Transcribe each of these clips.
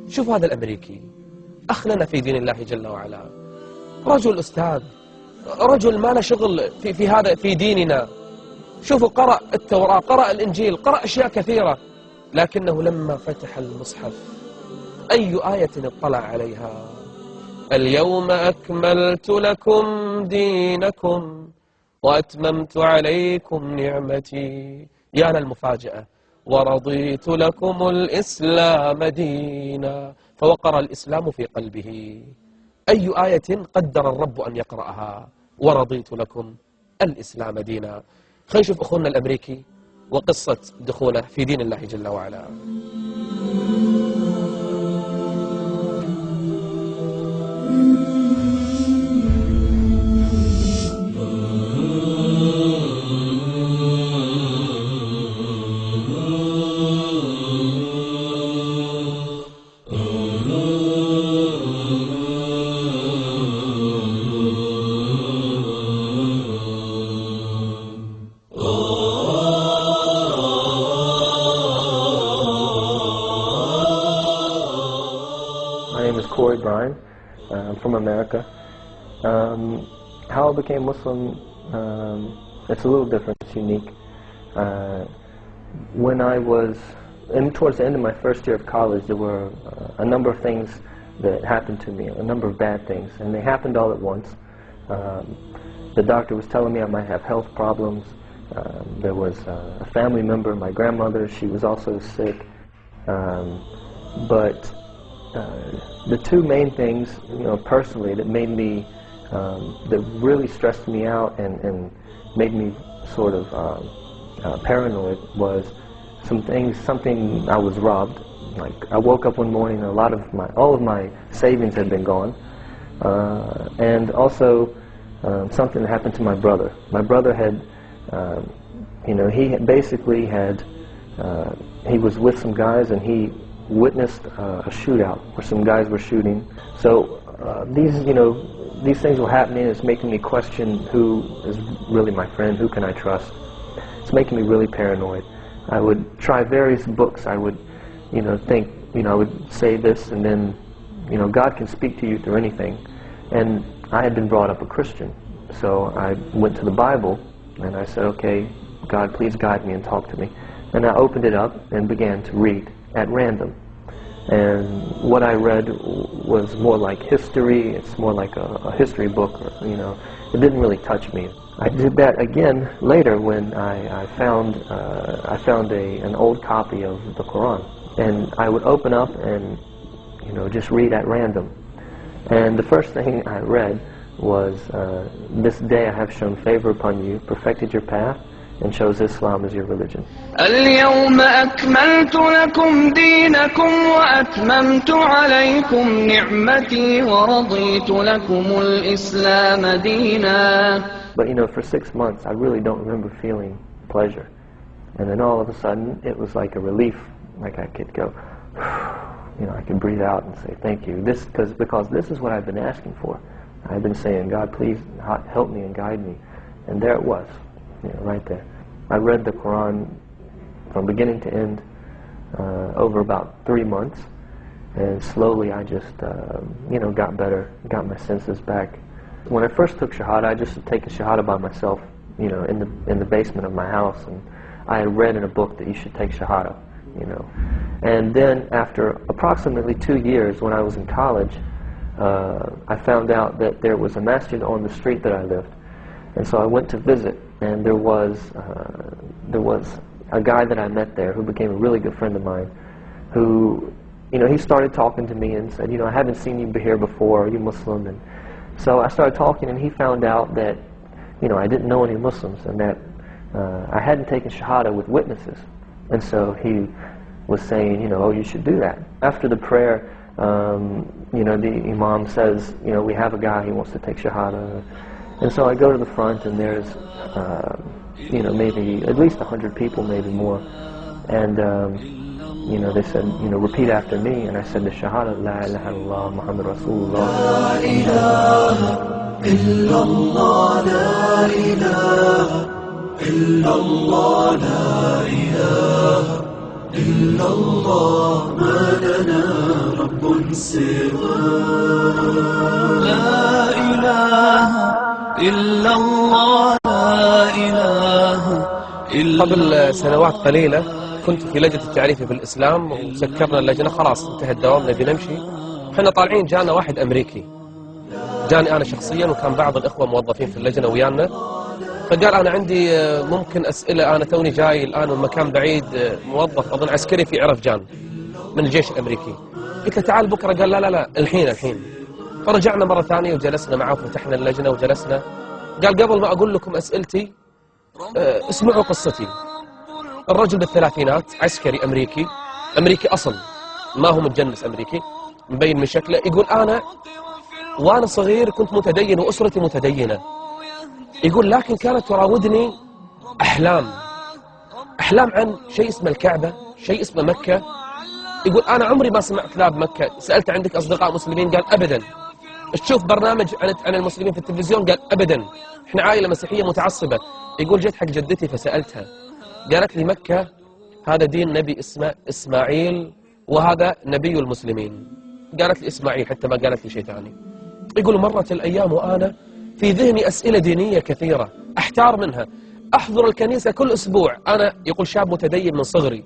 شوف هذا الأمريكي أخ لنا في دين الله جل وعلا، رجل أستاذ، رجل ما له شغل في هذا في ديننا. شوفوا قرأ التوراة، قرأ الإنجيل، قرأ أشياء كثيرة، لكنه لما فتح المصحف أي آية اطلع عليها؟ اليوم أكملت لكم دينكم وأتممت عليكم نعمتي، يا للمفاجأة، ورضيت لكم الإسلام دينا، فوقر الإسلام في قلبه. أي آية قدر الرب أن يقرأها؟ ورضيت لكم الإسلام دينا. خلينا نشوف أخونا الأمريكي وقصة دخوله في دين الله جل وعلا. Corey Bryan. I'm from America. How I became Muslim, it's a little different, it's unique. When I was towards the end of my first year of college, there were a number of things that happened to me, a number of bad things, and they happened all at once. The doctor was telling me I might have health problems. There was a family member, my grandmother, she was also sick. But the two main things, personally, that made me, that really stressed me out and made me sort of paranoid was something I was robbed. Like I woke up one morning and all of my savings had been gone, and also something that happened to my brother. My brother had, he was with some guys and he witnessed a shootout where some guys were shooting. So these things were happening. It's making me question who is really my friend, who can I trust. It's making me really paranoid. I would try various books. I would, think, I would say this and then, God can speak to you through anything. And I had been brought up a Christian. So I went to the Bible and I said, okay, God, please guide me and talk to me. And I opened it up and began to read at random. And what I read was more like history. It's more like a history book, it didn't really touch me. I did that again later when I found an old copy of the Quran. And I would open up and, just read at random. And the first thing I read was, this day I have shown favor upon you, perfected your path, and chose Islam as your religion. اليوم أكملت لكم دينكم وأتممت عليكم نعمتي ورضيت لكم الإسلام دينا. But for 6 months I really don't remember feeling pleasure. And then all of a sudden it was like a relief, like I could go, I could breathe out and say thank you. Because this is what I've been asking for. I've been saying, God, please help me and guide me. And there it was. Right there. I read the Quran from beginning to end over about 3 months, and slowly I just, got better, got my senses back. When I first took Shahada, I just had taken Shahada by myself, in the basement of my house, and I had read in a book that you should take Shahada, And then after approximately 2 years, when I was in college, I found out that there was a masjid on the street that I lived, and so I went to visit. And there was a guy that I met there who became a really good friend of mine, who, he started talking to me and said, I haven't seen you here before, are you Muslim? And so I started talking, and he found out that, I didn't know any Muslims, and that I hadn't taken Shahada with witnesses. And so he was saying, you should do that. After the prayer, the Imam says, we have a guy, he wants to take Shahada. And so I go to the front, and there's, maybe at least 100 people, maybe more. And, they said, repeat after me. And I said the Shahada, La ilaha illallah, Muhammad Rasulullah. La ilaha illallah, la ilaha illallah, la ilaha illallah, ma lana rabb صغار. لا إله إلا الله، لا إله إلا قبل سنوات قليلة كنت في لجنة التعريف بالإسلام وسكرنا اللجنة، خلاص انتهى الدوام نبي نمشي. احنا طالعين جانا واحد أمريكي، جاني أنا شخصيا وكان بعض الإخوة موظفين في اللجنة ويانا، فقال أنا عندي ممكن أسئلة، أنا توني جاي الآن من مكان بعيد، موظف أظن عسكري في عرفجان من الجيش الأمريكي. قلت له تعال بكرة، قال لا لا لا الحين. فرجعنا مرة ثانية وجلسنا معه وفتحنا اللجنة وجلسنا. قال قبل ما أقول لكم أسئلتي اسمعوا قصتي. الرجل بالثلاثينات، عسكري أمريكي أصل، ما هو متجنس أمريكي، مبين من شكله. يقول أنا وأنا صغير كنت متدين وأسرتي متدينة. يقول لكن كانت تراودني أحلام عن شيء اسمه الكعبة، شيء اسمه مكة. يقول أنا عمري ما سمعت لا بمكة. سألت عندك أصدقاء مسلمين؟ قال أبدا. تشوف برنامج عن المسلمين في التلفزيون؟ قال أبدا، إحنا عائلة مسيحية متعصبة. يقول جيت حق جدتي فسألتها، قالت لي مكة هذا دين نبي اسمه إسماعيل وهذا نبي المسلمين. قالت لي إسماعيل حتى ما قالت لي شيء ثاني. يقول مرت الأيام وأنا في ذهني أسئلة دينية كثيرة أحتار منها. أحضر الكنيسة كل أسبوع، أنا يقول شاب متدين من صغري،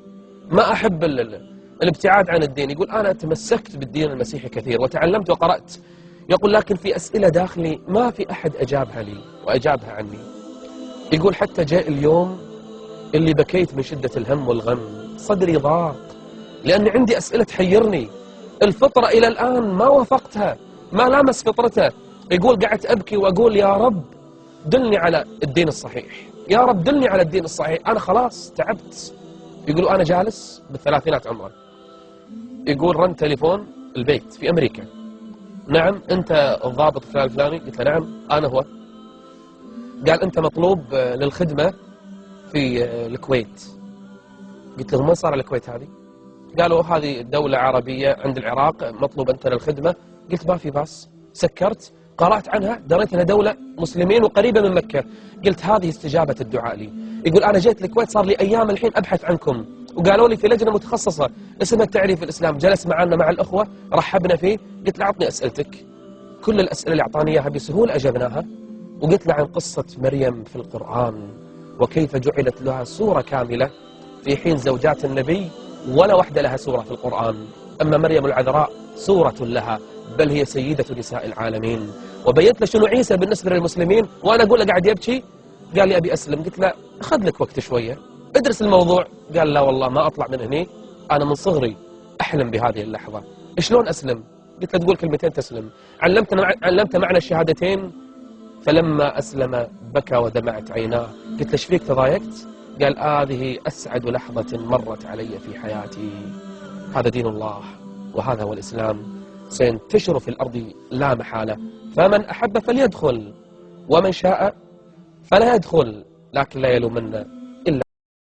ما أحب الابتعاد عن الدين. يقول أنا تمسكت بالدين المسيحي كثير وتعلمت وقرأت. يقول لكن في أسئلة داخلي ما في أحد أجابها لي وأجابها عني. يقول حتى جاء اليوم اللي بكيت من شدة الهم والغم، صدري ضاق لأن عندي أسئلة تحيرني. الفطرة إلى الآن ما وافقتها، ما لامس فطرته. يقول قعدت أبكي وأقول يا رب دلني على الدين الصحيح، يا رب دلني على الدين الصحيح، أنا خلاص تعبت. يقول أنا جالس بالثلاثينات عمره. يقول رن تليفون البيت في أمريكا، نعم أنت الضابط فلان الفلاني؟ قلت له نعم أنا هو. قال أنت مطلوب للخدمة في الكويت. قلت له من صار الكويت هذه؟ قالوا هذه دولة عربية عند العراق، مطلوب أنت للخدمة. قلت ما في باس. سكرت قرأت عنها، دريت أنها دولة مسلمين وقريبة من مكة. قلت هذه استجابة الدعاء لي. يقول أنا جيت الكويت صار لي أيام الحين أبحث عنكم، وقالوا لي في لجنة متخصصة اسمها التعريف الإسلام. جلس معنا مع الأخوة رحبنا فيه. قلت له أعطني أسئلتك. كل الأسئلة اللي أعطاني إياها بسهولة أجبناها. وقلت له عن قصة مريم في القرآن وكيف جعلت لها سورة كاملة في حين زوجات النبي ولا واحدة لها سورة في القرآن. أما مريم العذراء سورة لها، بل هي سيدة نساء العالمين. وبينت له شنو عيسى بالنسبة للمسلمين، وأنا أقول له قاعد يبكي. قال لي أبي أسلم. قلت له أخذ لك وقت شوية، ادرس الموضوع. قال لا والله ما أطلع من هني، أنا من صغري أحلم بهذه اللحظة. شلون أسلم؟ قلت له تقول كلمتين تسلم. علمت معنى الشهادتين. فلما أسلم بكى ودمعت عيناه. قلت له ايش فيك تضايقت؟ قال هذه أسعد لحظة مرت علي في حياتي. هذا دين الله وهذا هو الإسلام، سينتشر في الأرض لا محالة. فمن أحب فليدخل ومن شاء فلا يدخل، لكن لا يلومن